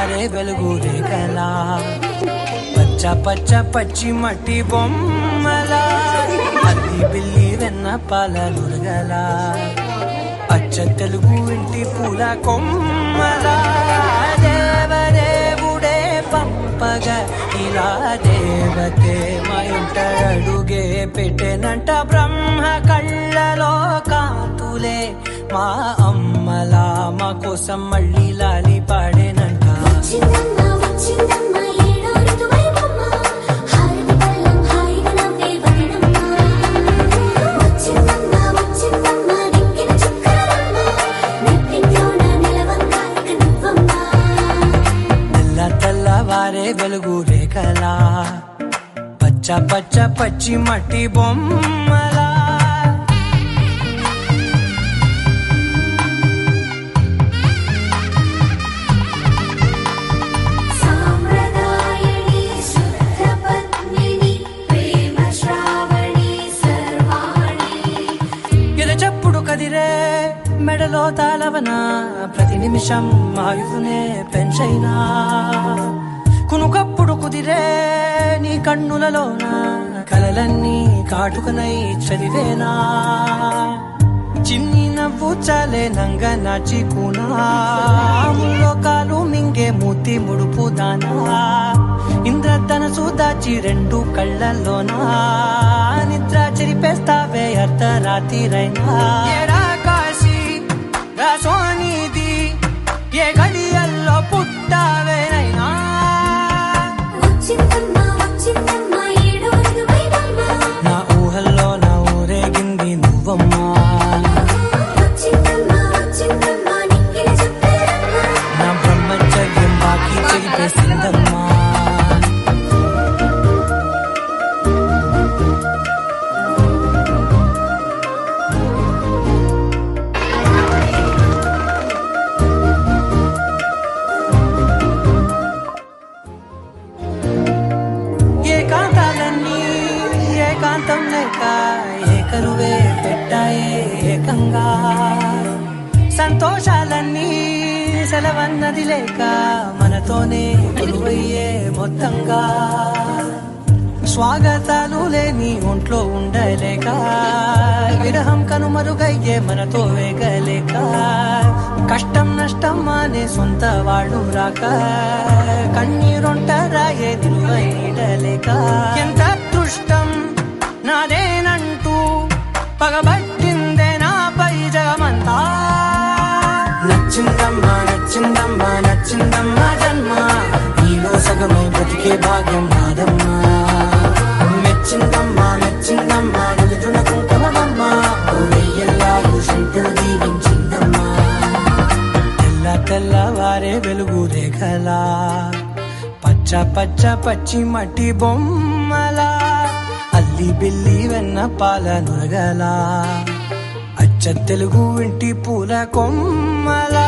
వారే వెలుగు రేఖలా పచ్చ పచ్చ పచ్చి మట్టి బొమ్మలా అల్లి బిల్లి వెన్న పాలలురగల అచ్చ తెలుగు ఇంటి పూల కొమ్మలా దేవదేవుడే పంపగా ఇలా దేవతే మా ఇంట అడుగే పెట్టెనంట బ్రహ్మ కళ్ళలో కాంతులే మా అమ్మలా మా కోసం మళ్ళీ లాలి పాడేనంట వారే వెలుగు రేఖలా పచ్చ పచ్చ పచ్చి మట్టి బొమ్మలా ఎరచప్పుడు కదిరే మెడలో తాళవన ప్రతి నిమిషం ఆయుధునే పెంచైనా కునుకప్పుడు కుదిరే నీ కన్నులలోన కలలన్నీ కాటుకనై చదివేనా చిన్ని నవ్వు చాలే నంగ నాచికునా ముల్లోకాలు మింగే మూతి ముడుపు దానా ఇంద్రధనసు దాచి రెండు కళ్ళల్లోనా నిద్ర చెరిపేస్తావే అర్ధరాత్రిరైనా కాశీ సోనిది ఏ గడియల్లో పుట్టావేనైనా నా ఊహల్లో నా ఊరేగింది నువ్వమ్మా నా బ్రహ్మచర్యం బాకీ చెరిపేసిందమ్మా ఏకాంతం లేక ఏకరువే పెట్టాయే ఏకంగా సంతోషాలన్నీ సెలవన్నది లేక మనతోనే కొలువయ్యే మొత్తంగా స్వాగతాలు లేని ఒంట్లో ఉండలేక విరహం కనుమరుగయ్యే మనతో వేగలేక కష్టం నష్టం అనే సొంత వాళ్ళు రాక కన్నీరొంటరాయే నిలువైడలేక ఎంత అదృష్టం నాదేనంటూ పగబట్టిందే నాపై జగమంతా నచ్చిందమ్మా నచ్చిందమ్మా నచ్చిందమ్మా జన్మ నీలో సగమై బ్రతికే భాగ్యం నాదమ్మా మెచ్చిందమ్మా మెచ్చిందమ్మా నిలుచున కుంకుమమ్మా వెయ్యల్లాగు శంకులు దీవించిందమ్మా తెల్ల తెల్లవారే వెలుగు రేఖలా పచ్చ పచ్చ పచ్చి మట్టి బొమ్మలా అల్లి బిల్లి వెన్న పాల నురగల అచ్చ తెలుగు ఇంటి పూల కొమ్మలా